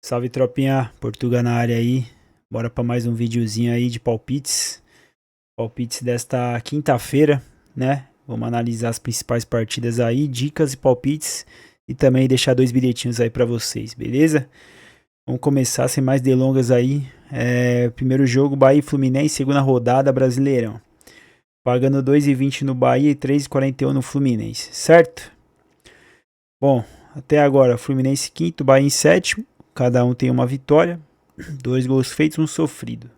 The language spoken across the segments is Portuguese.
Salve tropinha, Portuga na área aí. Bora para mais um videozinho aí de palpites. Palpites desta quinta-feira, né? Vamos analisar as principais partidas aí, dicas e palpites e também deixar dois bilhetinhos aí para vocês, beleza? Vamos começar sem mais delongas aí. Primeiro jogo, Bahia e Fluminense, segunda rodada, Brasileirão. Pagando 2,20 no Bahia e 3,41 no Fluminense, certo? Bom, até agora, Fluminense quinto, Bahia em sétimo. Cada um tem uma vitória. 2 gols feitos, um sofrido.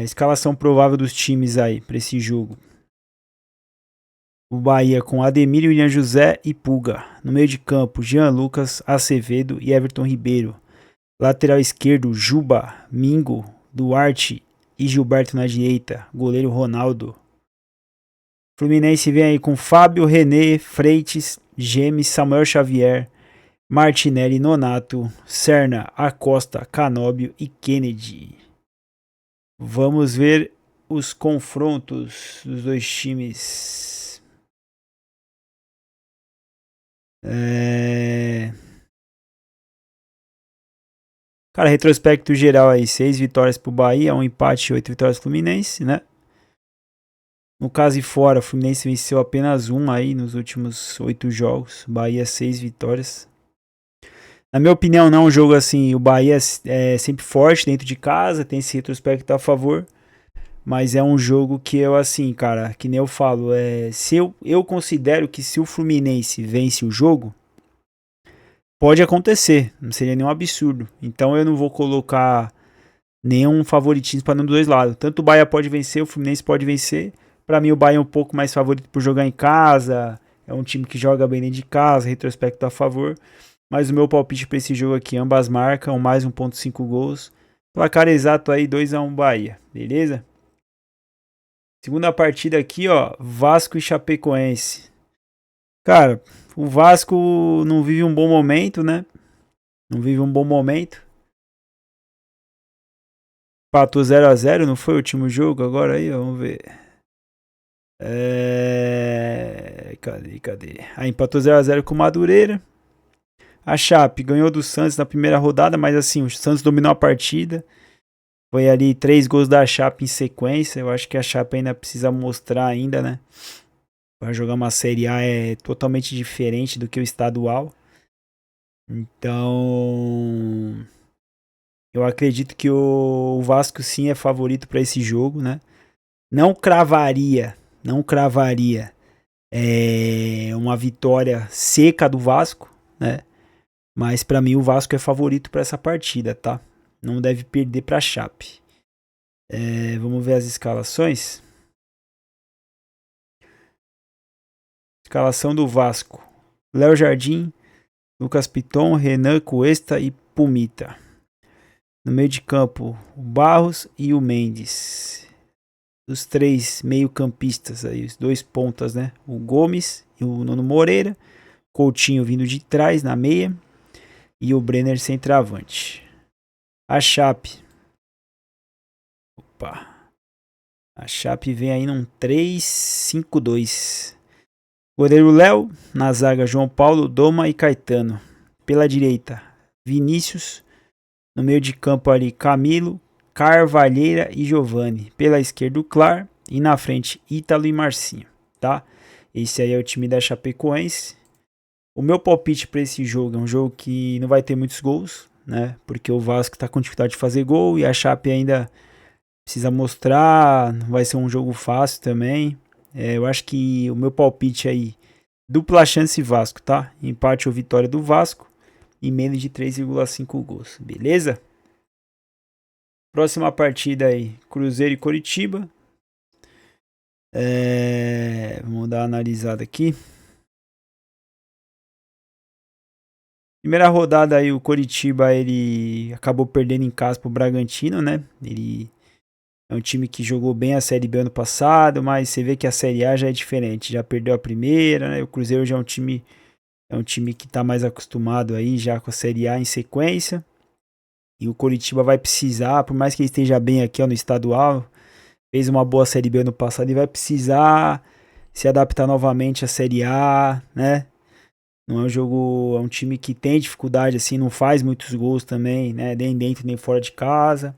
Escalação provável dos times aí para esse jogo. O Bahia com Ademir, William José e Pulga. No meio de campo, Jean Lucas, Acevedo e Everton Ribeiro. Lateral esquerdo, Juba, Mingo, Duarte e Gilberto na direita. Goleiro Ronaldo. Fluminense vem aí com Fábio, René, Freitas, Gemes, Samuel Xavier, Martinelli, Nonato, Serna, Acosta, Canóbio e Kennedy. Vamos ver os confrontos dos dois times. Cara, retrospecto geral aí, 6 vitórias pro Bahia, 1 empate e 8 vitórias pro Fluminense, né? No caso e fora, o Fluminense venceu apenas 1 aí nos últimos 8 jogos. Bahia 6 vitórias. Na minha opinião, não é um jogo assim, o Bahia é sempre forte dentro de casa, tem esse retrospecto a favor. Mas é um jogo que eu, assim, cara, que nem eu falo, se eu considero que se o Fluminense vence o jogo, pode acontecer, não seria nenhum absurdo. Então eu não vou colocar nenhum favoritismo para nenhum dos dois lados. Tanto o Bahia pode vencer, o Fluminense pode vencer. Para mim o Bahia é um pouco mais favorito por jogar em casa, é um time que joga bem dentro de casa, retrospecto a favor. Mas o meu palpite para esse jogo aqui, ambas marcam, mais 1,5 gols. Placar exato aí, 2-1 Bahia, beleza? Segunda partida aqui, ó, Vasco e Chapecoense. Cara, o Vasco não vive um bom momento, né? Não vive um bom momento. Empatou 0-0, não foi o último jogo? Agora aí, ó, vamos ver. Cadê? Aí empatou 0-0 com o Madureira. A Chape ganhou do Santos na primeira rodada, mas assim, o Santos dominou a partida. Foi ali 3 gols da Chape em sequência. Eu acho que a Chape ainda precisa mostrar ainda, né? Para jogar uma Série A é totalmente diferente do que o estadual. Então, eu acredito que o Vasco sim é favorito para esse jogo, né? Não cravaria uma vitória seca do Vasco, né? Mas para mim o Vasco é favorito para essa partida, tá? Não deve perder para a Chape. Vamos ver as escalações. Escalação do Vasco: Léo Jardim, Lucas Piton, Renan Cuesta e Pumita. No meio de campo, o Barros e o Mendes. Os 3 meio-campistas aí, os 2 pontas, né? O Gomes e o Nuno Moreira. Coutinho vindo de trás na meia. E o Brenner centroavante. A Chape. A Chape vem aí num 3-5-2. Goleiro Léo. Na zaga, João Paulo, Doma e Caetano. Pela direita, Vinícius. No meio de campo ali, Camilo, Carvalheira e Giovani. Pela esquerda, o Clar. E na frente, Ítalo e Marcinho, tá? Esse aí é o time da Chapecoense. O meu palpite para esse jogo é um jogo que não vai ter muitos gols, né? Porque o Vasco tá com dificuldade de fazer gol e a Chape ainda precisa mostrar. Não vai ser um jogo fácil também. Eu acho que o meu palpite aí, dupla chance Vasco, tá? Empate ou vitória do Vasco e menos de 3,5 gols, beleza? Próxima partida aí, Cruzeiro e Coritiba. Vamos dar uma analisada aqui. Primeira rodada aí, o Coritiba, ele acabou perdendo em casa pro Bragantino, né? Ele é um time que jogou bem a Série B ano passado, mas você vê que a Série A já é diferente. Já perdeu a primeira, né? O Cruzeiro já é um time que tá mais acostumado aí já com a Série A em sequência. E o Coritiba vai precisar, por mais que ele esteja bem aqui ó, no estadual, fez uma boa Série B ano passado e vai precisar se adaptar novamente à Série A, né? Não é um jogo, é um time que tem dificuldade, assim, não faz muitos gols também, né? Nem dentro nem fora de casa.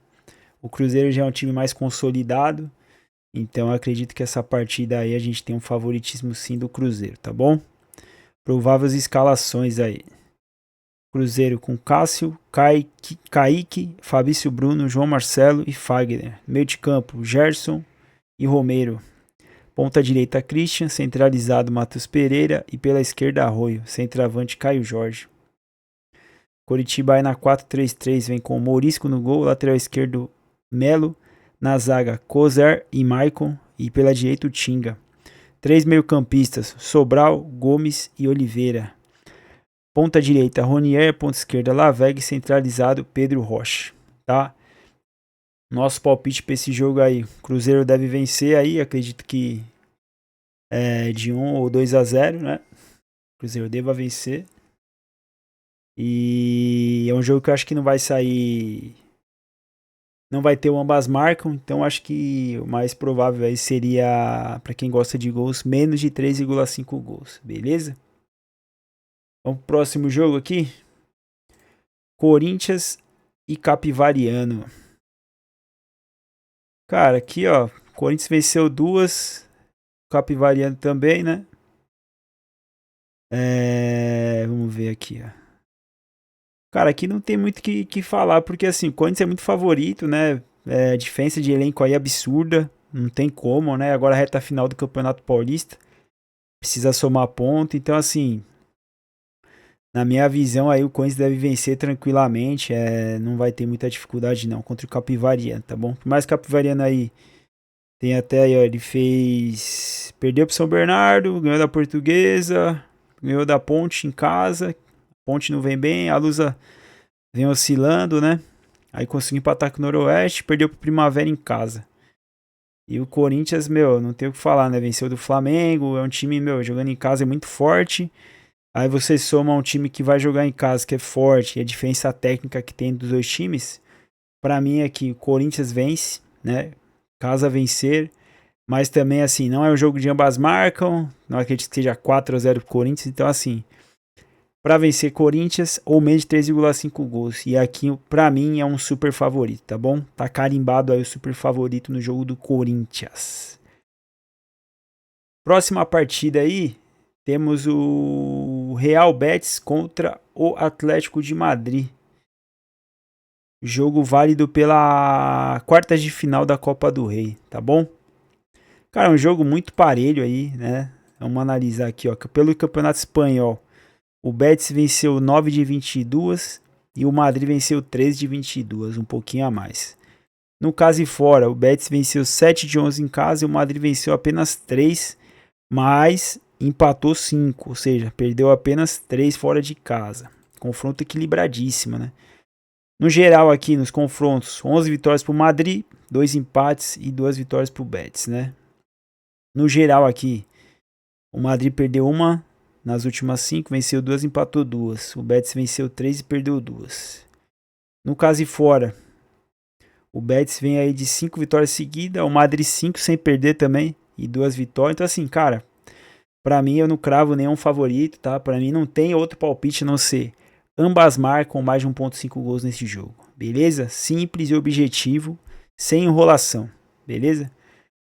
O Cruzeiro já é um time mais consolidado. Então eu acredito que essa partida aí a gente tem um favoritismo sim do Cruzeiro, tá bom? Prováveis escalações aí. Cruzeiro com Cássio, Kaique, Fabrício Bruno, João Marcelo e Fagner. Meio de campo, Gerson e Romero. Ponta direita, Christian. Centralizado, Matheus Pereira. E pela esquerda, Arroio. Centroavante, Caio Jorge. Coritiba aí na 4-3-3 vem com Mourisco no gol. Lateral esquerdo, Melo. Na zaga, Kozer e Maicon. E pela direita, o Tinga. 3 meio-campistas, Sobral, Gomes e Oliveira. Ponta direita, Ronier. Ponta esquerda, Laveg. Centralizado, Pedro Rocha. Tá? Nosso palpite para esse jogo aí. Cruzeiro deve vencer aí. Acredito que de 1 ou 2-0, né? Cruzeiro deva vencer. E é um jogo que eu acho que não vai sair. Não vai ter o ambas marcam. Então acho que o mais provável aí seria, para quem gosta de gols, menos de 3,5 gols. Beleza? Vamos pro próximo jogo aqui. Corinthians e Capivariano. Cara, aqui ó. Corinthians venceu 2. Capivariano também, né? Vamos ver aqui, ó. Cara, aqui não tem muito que falar, porque assim, o Corinthians é muito favorito, né? Diferença de elenco aí absurda. Não tem como, né? Agora a reta final do Campeonato Paulista. Precisa somar ponto. Então, assim, na minha visão aí, o Corinthians deve vencer tranquilamente. Não vai ter muita dificuldade não contra o Capivariano, tá bom? Por mais que o Capivariano aí tem até aí, ó, ele fez... Perdeu pro São Bernardo, ganhou da Portuguesa, ganhou da Ponte em casa. Ponte não vem bem, a Lusa vem oscilando, né? Aí conseguiu empatar com o Noroeste, perdeu pro Primavera em casa. E o Corinthians, meu, não tem o que falar, né? Venceu do Flamengo, é um time, meu, jogando em casa é muito forte. Aí você soma um time que vai jogar em casa, que é forte, e a diferença técnica que tem dos dois times. Pra mim é que o Corinthians vence, né? Casa vencer. Mas também, assim, não é um jogo de ambas marcam. Não acredito que seja 4-0 pro Corinthians. Então, assim, para vencer Corinthians ou menos de 3,5 gols. E aqui, para mim, é um super favorito, tá bom? Tá carimbado aí o super favorito no jogo do Corinthians. Próxima partida aí, temos o Real Betis contra o Atlético de Madrid. Jogo válido pela quartas de final da Copa do Rei, tá bom? Cara, é um jogo muito parelho aí, né? Vamos analisar aqui, ó. Pelo Campeonato Espanhol, o Betis venceu 9 de 22 e o Madrid venceu 13 de 22, um pouquinho a mais. No caso e fora, o Betis venceu 7 de 11 em casa e o Madrid venceu apenas 3, mas empatou 5, ou seja, perdeu apenas 3 fora de casa. Confronto equilibradíssimo, né? No geral aqui nos confrontos, 11 vitórias para o Madrid, 2 empates e 2 vitórias para o Betis, né? No geral aqui, o Madrid perdeu uma nas últimas 5, venceu 2, empatou 2. O Betis venceu 3 e perdeu 2. No caso e fora, o Betis vem aí de 5 vitórias seguidas, o Madrid 5 sem perder também e 2 vitórias. Então assim, cara, pra mim eu não cravo nenhum favorito, tá? Pra mim não tem outro palpite a não ser ambas marcam mais de 1,5 gols nesse jogo, beleza? Simples e objetivo, sem enrolação, beleza?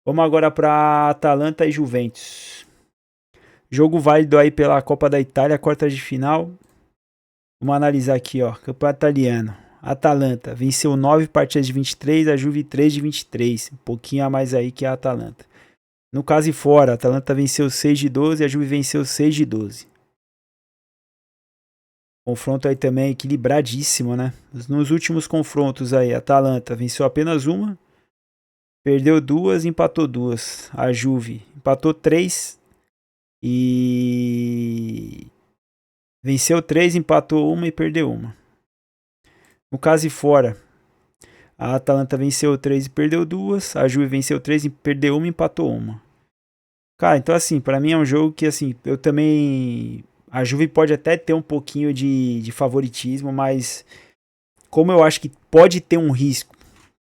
Vamos agora para Atalanta e Juventus. Jogo válido aí pela Copa da Itália, quartas de final. Vamos analisar aqui, ó. Campeonato italiano. Atalanta venceu 9 partidas de 23, a Juve 3 de 23. Um pouquinho a mais aí que a Atalanta. No caso e fora, a Atalanta venceu 6 de 12 e a Juve venceu 6 de 12. Confronto aí também equilibradíssimo, né? Nos últimos confrontos aí, a Atalanta venceu apenas uma, perdeu 2 e empatou 2. A Juve empatou 3 e venceu 3, empatou uma e perdeu uma. No caso e fora, a Atalanta venceu 3 e perdeu 2. A Juve venceu 3 e perdeu uma e empatou uma. Cara, então assim, pra mim é um jogo que assim, eu também... A Juve pode até ter um pouquinho de favoritismo, mas como eu acho que pode ter um risco,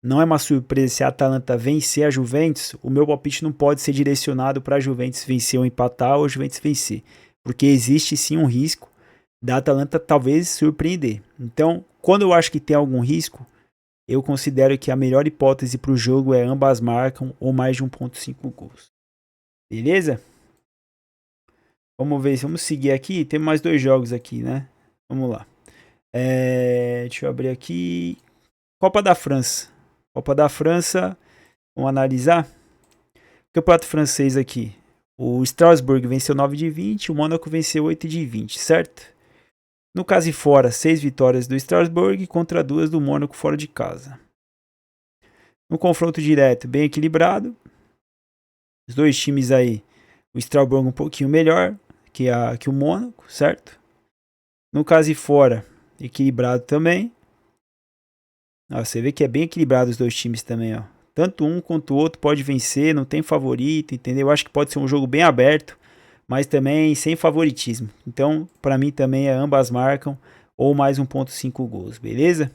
não é uma surpresa se a Atalanta vencer a Juventus, o meu palpite não pode ser direcionado para a Juventus vencer ou empatar ou a Juventus vencer. porque existe sim um risco da Atalanta talvez surpreender. Então, quando eu acho que tem algum risco, eu considero que a melhor hipótese para o jogo é ambas marcam ou mais de 1.5 gols. Beleza? Vamos ver, vamos seguir aqui. Tem mais 2 jogos aqui, né? Vamos lá. Deixa eu abrir aqui. Copa da França. Copa da França. Vamos analisar. Campeonato francês aqui. O Strasbourg venceu 9 de 20. O Mônaco venceu 8 de 20, certo? No caso e fora, 6 vitórias do Strasbourg contra 2 do Mônaco fora de casa. No confronto direto, bem equilibrado. Os dois times aí. O Strasbourg um pouquinho melhor que o Mônaco, certo? No caso e fora, equilibrado também. Você vê que é bem equilibrado os dois times também, ó. Tanto um quanto o outro pode vencer, não tem favorito, entendeu? Eu acho que pode ser um jogo bem aberto, mas também sem favoritismo. Então, para mim também ambas marcam ou mais 1.5 gols, beleza?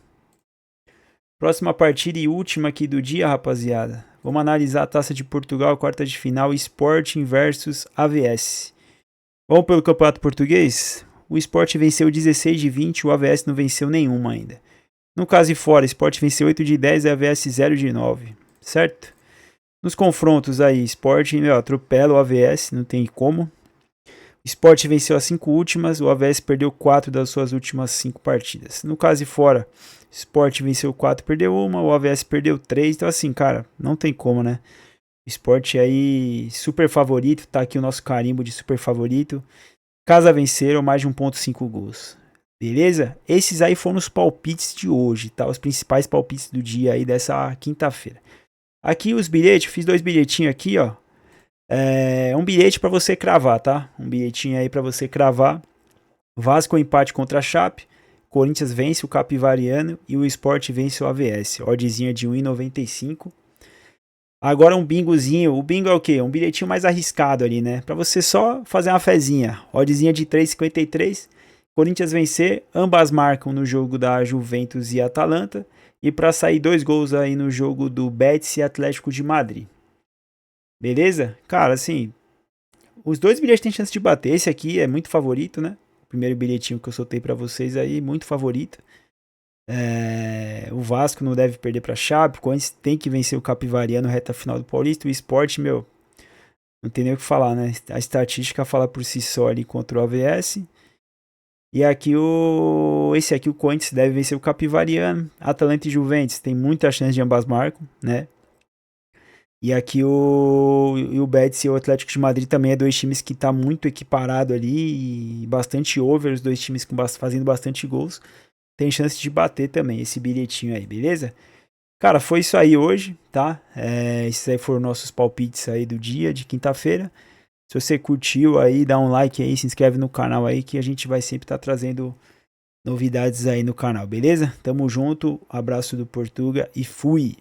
Próxima partida e última aqui do dia, rapaziada. Vamos analisar a Taça de Portugal, quarta de final, Sporting versus AVS. Vamos pelo Campeonato Português? O Sport venceu 16 de 20, o AVS não venceu nenhuma ainda. No caso e fora, Sport venceu 8 de 10 e AVS 0 de 9, certo? Nos confrontos aí, Sport atropela o AVS, não tem como. O Sport venceu as 5 últimas, o AVS perdeu 4 das suas últimas 5 partidas. No caso e fora, Sport venceu 4 e perdeu uma, o AVS perdeu 3, então assim, cara, não tem como, né? Sport aí, super favorito, tá aqui o nosso carimbo de super favorito. Casa venceram mais de 1.5 gols. Beleza? Esses aí foram os palpites de hoje, tá? Os principais palpites do dia aí dessa quinta-feira. Aqui os bilhetes, fiz 2 bilhetinhos aqui, ó. Um bilhete para você cravar, tá? Um bilhetinho aí para você cravar. Vasco empate contra a Chape. Corinthians vence o Capivariano e o Sport vence o AVS. Oddzinha de 1,95. Agora um bingozinho. O bingo é o quê? Um bilhetinho mais arriscado ali, né? Pra você só fazer uma fezinha. Oddzinha de 3,53. Corinthians vencer. Ambas marcam no jogo da Juventus e Atalanta. E pra sair 2 gols aí no jogo do Betis e Atlético de Madrid. Beleza? Cara, assim, os 2 bilhetes têm chance de bater. Esse aqui é muito favorito, né? O primeiro bilhetinho que eu soltei pra vocês aí, muito favorito. O Vasco não deve perder pra Chape. O Corinthians tem que vencer o Capivariano reta final do Paulista. O Sport, meu, não tem nem o que falar, né? A estatística fala por si só ali contra o AVS. E aqui esse aqui, o Corinthians, deve vencer o Capivariano. Atalanta e Juventus tem muita chance de ambas marcam, né? E aqui o Betis e o Atlético de Madrid também é 2 times que tá muito equiparado ali e bastante over, os 2 times fazendo bastante gols. Tem chance de bater também esse bilhetinho aí, beleza? Cara, foi isso aí hoje, tá? Esses aí foram nossos palpites aí do dia, de quinta-feira. Se você curtiu aí, dá um like aí, se inscreve no canal aí que a gente vai sempre estar trazendo novidades aí no canal, beleza? Tamo junto, abraço do Portuga e fui!